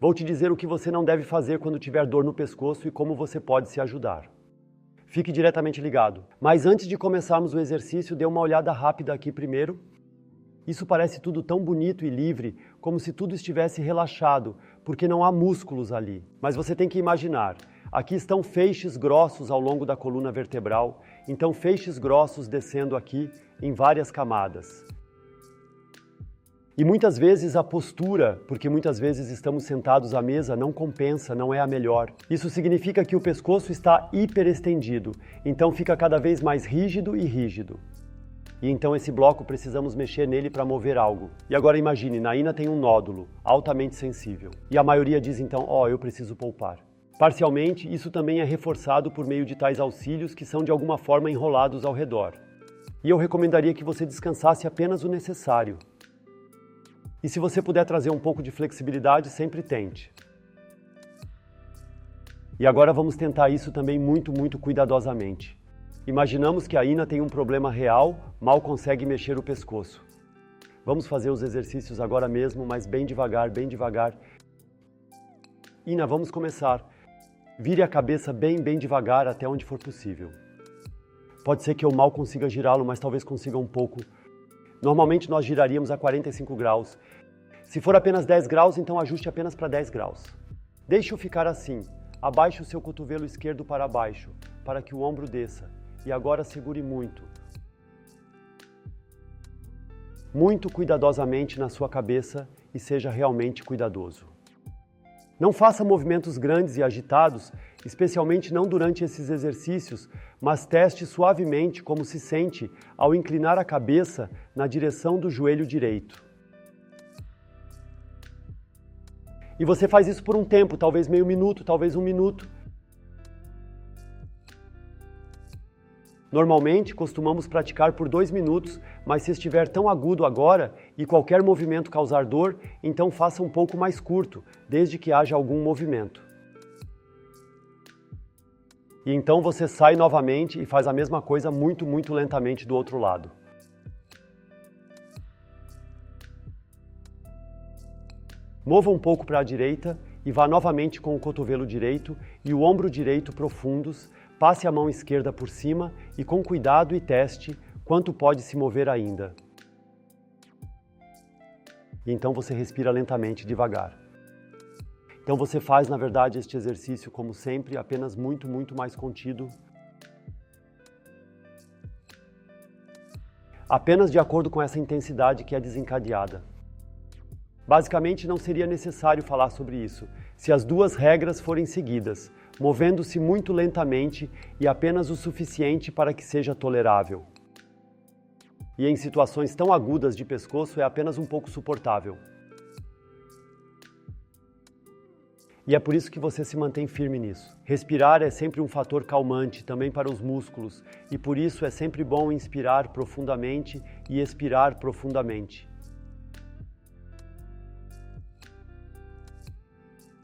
Vou te dizer o que você não deve fazer quando tiver dor no pescoço e como você pode se ajudar. Fique diretamente ligado. Mas antes de começarmos o exercício, dê uma olhada rápida aqui primeiro. Isso parece tudo tão bonito e livre, como se tudo estivesse relaxado, porque não há músculos ali. Mas você tem que imaginar, aqui estão feixes grossos ao longo da coluna vertebral, então feixes grossos descendo aqui em várias camadas. E muitas vezes a postura, porque muitas vezes estamos sentados à mesa, não compensa, não é a melhor. Isso significa que o pescoço está hiperestendido, então fica cada vez mais rígido e rígido. E então esse bloco precisamos mexer nele para mover algo. E agora imagine, na ina tem um nódulo, altamente sensível. E a maioria diz então, eu preciso poupar. Parcialmente, isso também é reforçado por meio de tais auxílios que são de alguma forma enrolados ao redor. E eu recomendaria que você descansasse apenas o necessário. E se você puder trazer um pouco de flexibilidade, sempre tente. E agora vamos tentar isso também muito cuidadosamente. Imaginamos que a ina tem um problema real, mal consegue mexer o pescoço. Vamos fazer os exercícios agora mesmo, mas bem devagar, bem devagar. Ina, vamos começar. Vire a cabeça bem devagar até onde for possível. Pode ser que eu mal consiga girá-lo, mas talvez consiga um pouco. Normalmente nós giraríamos a 45 graus. Se for apenas 10 graus, então ajuste apenas para 10 graus. Deixe-o ficar assim. Abaixe o seu cotovelo esquerdo para baixo, para que o ombro desça. E agora segure muito. Muito cuidadosamente na sua cabeça e seja realmente cuidadoso. Não faça movimentos grandes e agitados, especialmente não durante esses exercícios, mas teste suavemente como se sente ao inclinar a cabeça na direção do joelho direito. E você faz isso por um tempo, talvez meio minuto, talvez 1 minuto. Normalmente, costumamos praticar por 2 minutos, mas se estiver tão agudo agora e qualquer movimento causar dor, então faça um pouco mais curto, desde que haja algum movimento. E então você sai novamente e faz a mesma coisa muito lentamente do outro lado. Mova um pouco para a direita e vá novamente com o cotovelo direito e o ombro direito profundos. Passe a mão esquerda por cima e com cuidado e teste quanto pode se mover ainda. E então você respira lentamente, devagar. Então você faz, na verdade, este exercício, como sempre, apenas muito mais contido. Apenas de acordo com essa intensidade que é desencadeada. Basicamente, não seria necessário falar sobre isso, se as 2 regras forem seguidas, movendo-se muito lentamente e apenas o suficiente para que seja tolerável. E em situações tão agudas de pescoço é apenas um pouco suportável. E é por isso que você se mantém firme nisso. Respirar é sempre um fator calmante também para os músculos e por isso é sempre bom inspirar profundamente e expirar profundamente.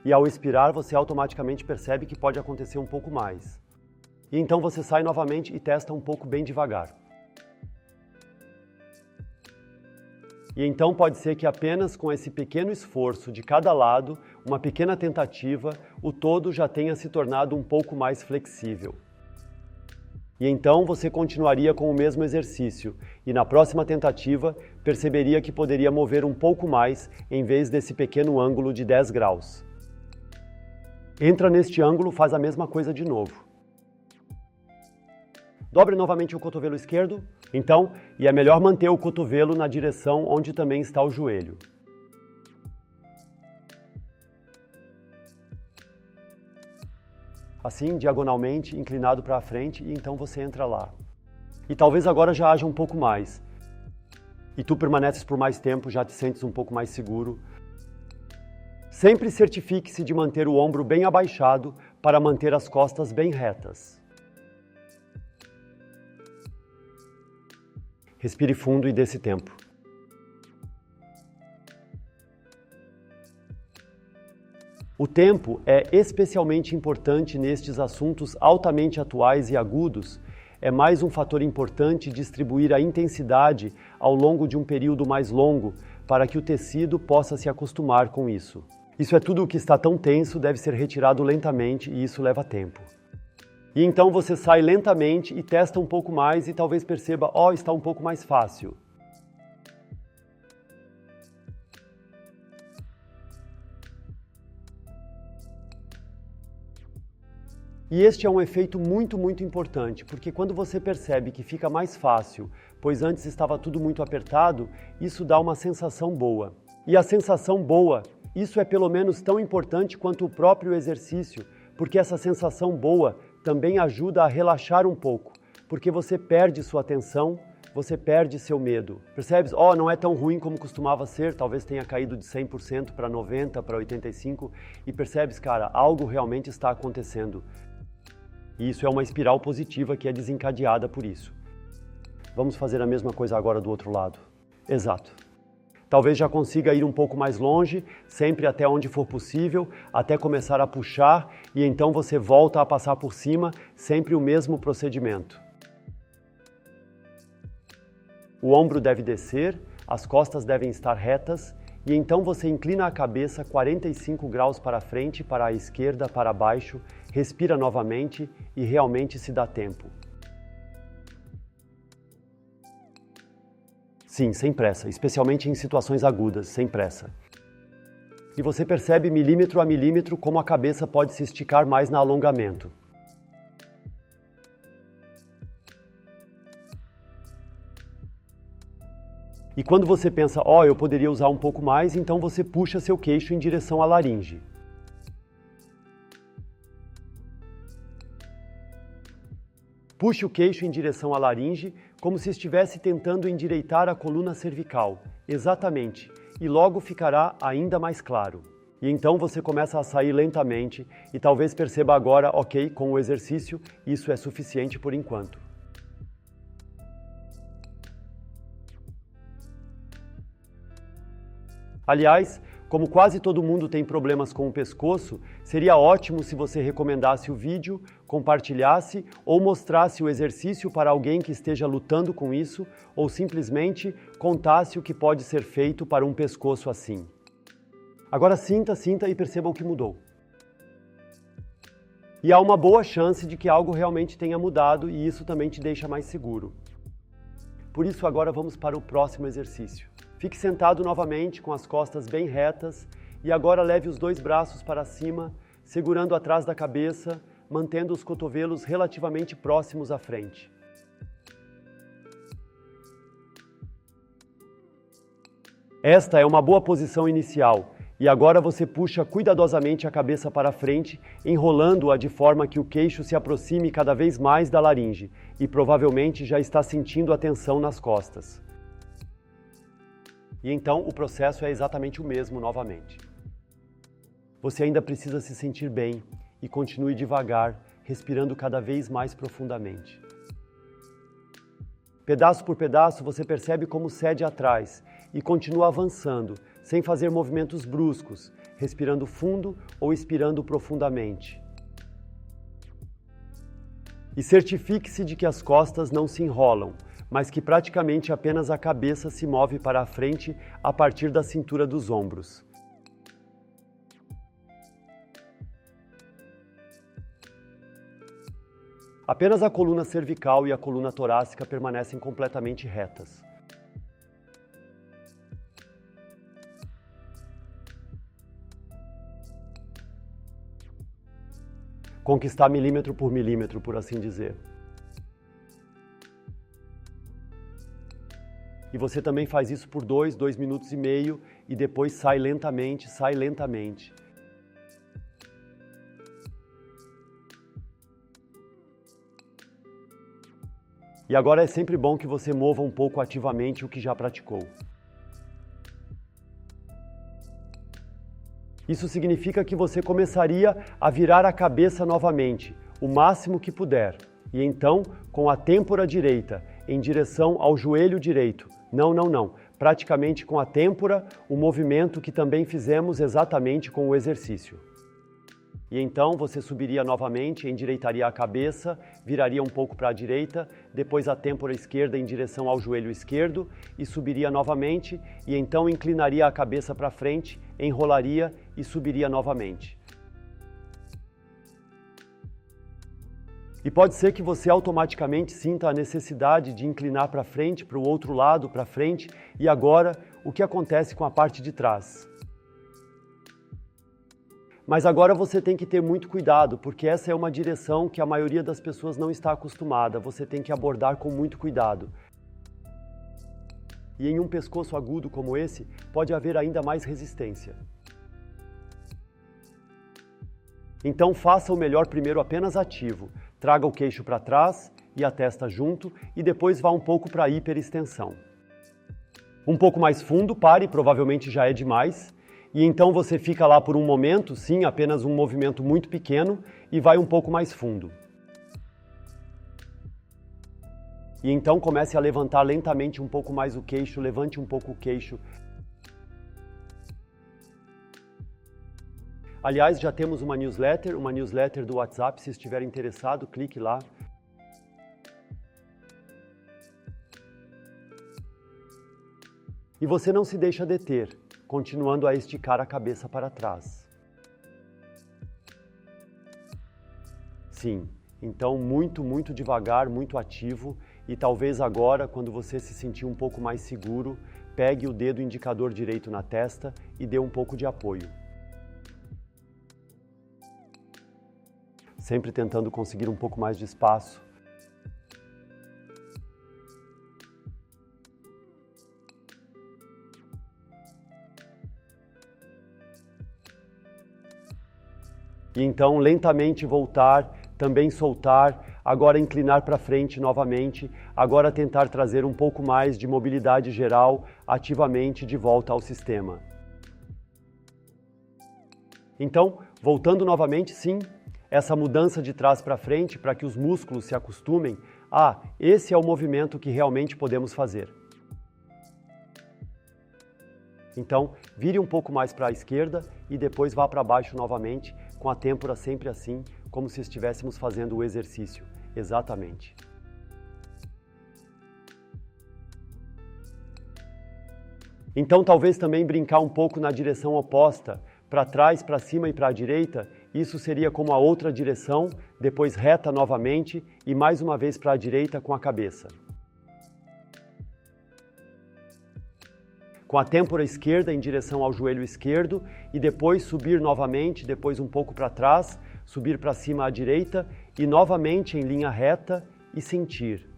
E ao expirar, você automaticamente percebe que pode acontecer um pouco mais. E então você sai novamente e testa um pouco bem devagar. E então pode ser que apenas com esse pequeno esforço de cada lado, uma pequena tentativa, o todo já tenha se tornado um pouco mais flexível. E então você continuaria com o mesmo exercício e na próxima tentativa perceberia que poderia mover um pouco mais em vez desse pequeno ângulo de 10 graus. Entra neste ângulo, faz a mesma coisa de novo. Dobre novamente o cotovelo esquerdo, então, e é melhor manter o cotovelo na direção onde também está o joelho. Assim, diagonalmente, inclinado para a frente, e então você entra lá. E talvez agora já haja um pouco mais. E tu permaneces por mais tempo, já te sentes um pouco mais seguro. Sempre certifique-se de manter o ombro bem abaixado para manter as costas bem retas. Respire fundo e dê esse tempo. O tempo é especialmente importante nestes assuntos altamente atuais e agudos. É mais um fator importante distribuir a intensidade ao longo de um período mais longo para que o tecido possa se acostumar com isso. Isso é tudo o que está tão tenso, deve ser retirado lentamente e isso leva tempo. E então você sai lentamente e testa um pouco mais e talvez perceba, está um pouco mais fácil. E este é um efeito muito importante, porque quando você percebe que fica mais fácil, pois antes estava tudo muito apertado, isso dá uma sensação boa. E a sensação boa, isso é pelo menos tão importante quanto o próprio exercício, porque essa sensação boa também ajuda a relaxar um pouco, porque você perde sua atenção, você perde seu medo. Percebes? Não é tão ruim como costumava ser, talvez tenha caído de 100% para 90%, para 85%, e percebes, cara, algo realmente está acontecendo. E isso é uma espiral positiva que é desencadeada por isso. Vamos fazer a mesma coisa agora do outro lado. Exato. Talvez já consiga ir um pouco mais longe, sempre até onde for possível, até começar a puxar e então você volta a passar por cima, sempre o mesmo procedimento. O ombro deve descer, as costas devem estar retas e então você inclina a cabeça 45 graus para frente, para a esquerda, para baixo, respira novamente e realmente se dá tempo. Sim, sem pressa, especialmente em situações agudas, sem pressa. E você percebe milímetro a milímetro como a cabeça pode se esticar mais no alongamento. E quando você pensa, eu poderia usar um pouco mais, então você puxa seu queixo em direção à laringe. Puxe o queixo em direção à laringe, como se estivesse tentando endireitar a coluna cervical. Exatamente. E logo ficará ainda mais claro. E então você começa a sair lentamente e talvez perceba agora, com o exercício, isso é suficiente por enquanto. Aliás, como quase todo mundo tem problemas com o pescoço, seria ótimo se você recomendasse o vídeo, compartilhasse ou mostrasse o exercício para alguém que esteja lutando com isso ou simplesmente contasse o que pode ser feito para um pescoço assim. Agora sinta e perceba o que mudou. E há uma boa chance de que algo realmente tenha mudado e isso também te deixa mais seguro. Por isso agora vamos para o próximo exercício. Fique sentado novamente com as costas bem retas e agora leve os dois braços para cima, segurando atrás da cabeça, mantendo os cotovelos relativamente próximos à frente. Esta é uma boa posição inicial e agora você puxa cuidadosamente a cabeça para frente, enrolando-a de forma que o queixo se aproxime cada vez mais da laringe e provavelmente já está sentindo a tensão nas costas. E então o processo é exatamente o mesmo novamente. Você ainda precisa se sentir bem e continue devagar, respirando cada vez mais profundamente. Pedaço por pedaço você percebe como cede atrás e continua avançando, sem fazer movimentos bruscos, respirando fundo ou expirando profundamente. E certifique-se de que as costas não se enrolam, mas que praticamente apenas a cabeça se move para a frente a partir da cintura dos ombros. Apenas a coluna cervical e a coluna torácica permanecem completamente retas. Conquistar milímetro, por assim dizer. E você também faz isso por 2 minutos e meio e depois sai lentamente. E agora é sempre bom que você mova um pouco ativamente o que já praticou. Isso significa que você começaria a virar a cabeça novamente, o máximo que puder. E então, com a têmpora direita em direção ao joelho direito. Não. Praticamente com a têmpora, o movimento que também fizemos exatamente com o exercício. E então você subiria novamente, endireitaria a cabeça, viraria um pouco para a direita, depois a têmpora esquerda em direção ao joelho esquerdo e subiria novamente e então inclinaria a cabeça para frente, enrolaria e subiria novamente. E pode ser que você automaticamente sinta a necessidade de inclinar para frente, para o outro lado, para frente, e agora o que acontece com a parte de trás? Mas agora você tem que ter muito cuidado, porque essa é uma direção que a maioria das pessoas não está acostumada, você tem que abordar com muito cuidado. E em um pescoço agudo como esse, pode haver ainda mais resistência. Então faça o melhor primeiro apenas ativo. Traga o queixo para trás e a testa junto e depois vá um pouco para a hiperextensão. Um pouco mais fundo, pare, provavelmente já é demais. E então você fica lá por um momento, sim, apenas um movimento muito pequeno e vai um pouco mais fundo. E então comece a levantar lentamente um pouco mais o queixo, levante um pouco o queixo. Aliás, já temos uma newsletter do WhatsApp, se estiver interessado, clique lá. E você não se deixa deter, continuando a esticar a cabeça para trás. Sim, então muito devagar, muito ativo, e talvez agora, quando você se sentir um pouco mais seguro, pegue o dedo indicador direito na testa e dê um pouco de apoio. Sempre tentando conseguir um pouco mais de espaço. E então lentamente voltar, também soltar, agora inclinar para frente novamente, agora tentar trazer um pouco mais de mobilidade geral ativamente de volta ao sistema. Então, voltando novamente, sim, essa mudança de trás para frente para que os músculos se acostumem, esse é o movimento que realmente podemos fazer. Então, vire um pouco mais para a esquerda e depois vá para baixo novamente, com a têmpora sempre assim, como se estivéssemos fazendo o exercício. Exatamente. Então, talvez também brincar um pouco na direção oposta, para trás, para cima e para a direita, isso seria como a outra direção, depois reta novamente e mais uma vez para a direita com a cabeça. Com a têmpora esquerda em direção ao joelho esquerdo e depois subir novamente, depois um pouco para trás, subir para cima à direita e novamente em linha reta e sentir.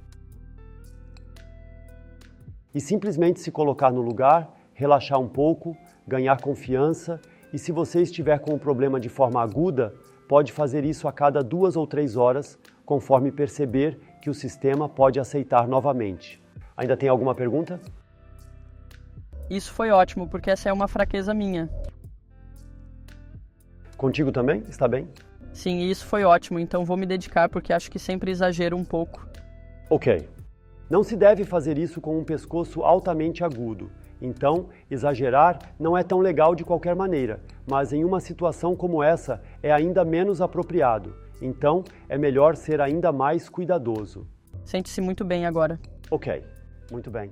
E simplesmente se colocar no lugar, relaxar um pouco, ganhar confiança. E se você estiver com um problema de forma aguda, pode fazer isso a cada 2 ou 3 horas, conforme perceber que o sistema pode aceitar novamente. Ainda tem alguma pergunta? Isso foi ótimo, porque essa é uma fraqueza minha. Contigo também? Está bem? Sim, isso foi ótimo, então vou me dedicar porque acho que sempre exagero um pouco. Ok. Não se deve fazer isso com um pescoço altamente agudo. Então, exagerar não é tão legal de qualquer maneira, mas em uma situação como essa é ainda menos apropriado. Então, é melhor ser ainda mais cuidadoso. Sente-se muito bem agora. Ok, muito bem.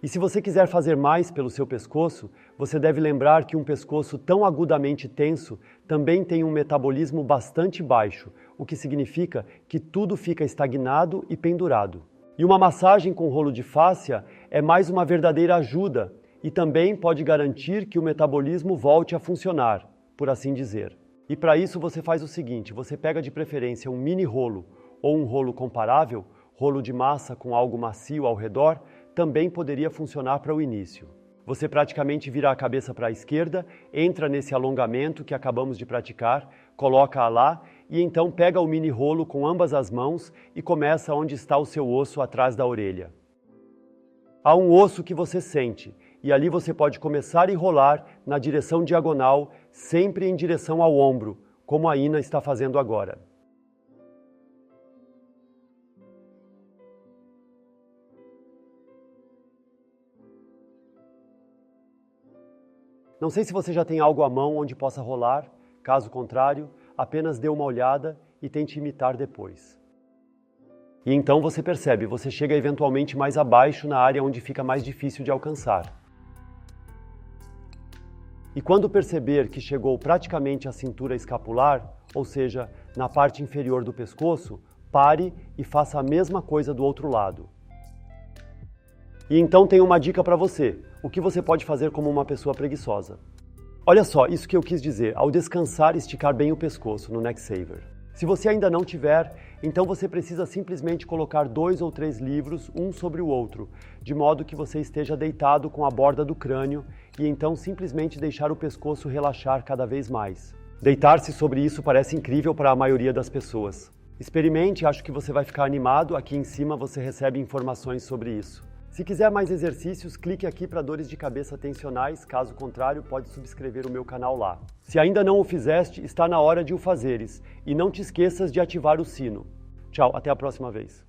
E se você quiser fazer mais pelo seu pescoço, você deve lembrar que um pescoço tão agudamente tenso também tem um metabolismo bastante baixo, o que significa que tudo fica estagnado e pendurado. E uma massagem com rolo de fáscia é mais uma verdadeira ajuda e também pode garantir que o metabolismo volte a funcionar, por assim dizer. E para isso você faz o seguinte, você pega de preferência um mini rolo ou um rolo comparável, rolo de massa com algo macio ao redor, também poderia funcionar para o início. Você praticamente vira a cabeça para a esquerda, entra nesse alongamento que acabamos de praticar, coloca-a lá e então pega o mini rolo com ambas as mãos e começa onde está o seu osso atrás da orelha. Há um osso que você sente e ali você pode começar a enrolar na direção diagonal, sempre em direção ao ombro, como a Ina está fazendo agora. Não sei se você já tem algo à mão onde possa rolar, caso contrário, apenas dê uma olhada e tente imitar depois. E então você percebe, você chega eventualmente mais abaixo na área onde fica mais difícil de alcançar. E quando perceber que chegou praticamente à cintura escapular, ou seja, na parte inferior do pescoço, pare e faça a mesma coisa do outro lado. E então tenho uma dica para você, o que você pode fazer como uma pessoa preguiçosa. Olha só, isso que eu quis dizer, ao descansar, esticar bem o pescoço no Neck Saver. Se você ainda não tiver, então você precisa simplesmente colocar 2 ou 3 livros, um sobre o outro, de modo que você esteja deitado com a borda do crânio e então simplesmente deixar o pescoço relaxar cada vez mais. Deitar-se sobre isso parece incrível para a maioria das pessoas. Experimente, acho que você vai ficar animado, aqui em cima você recebe informações sobre isso. Se quiser mais exercícios, clique aqui para dores de cabeça tensionais, caso contrário, pode subscrever o meu canal lá. Se ainda não o fizeste, está na hora de o fazeres, e não te esqueças de ativar o sino. Tchau, até a próxima vez.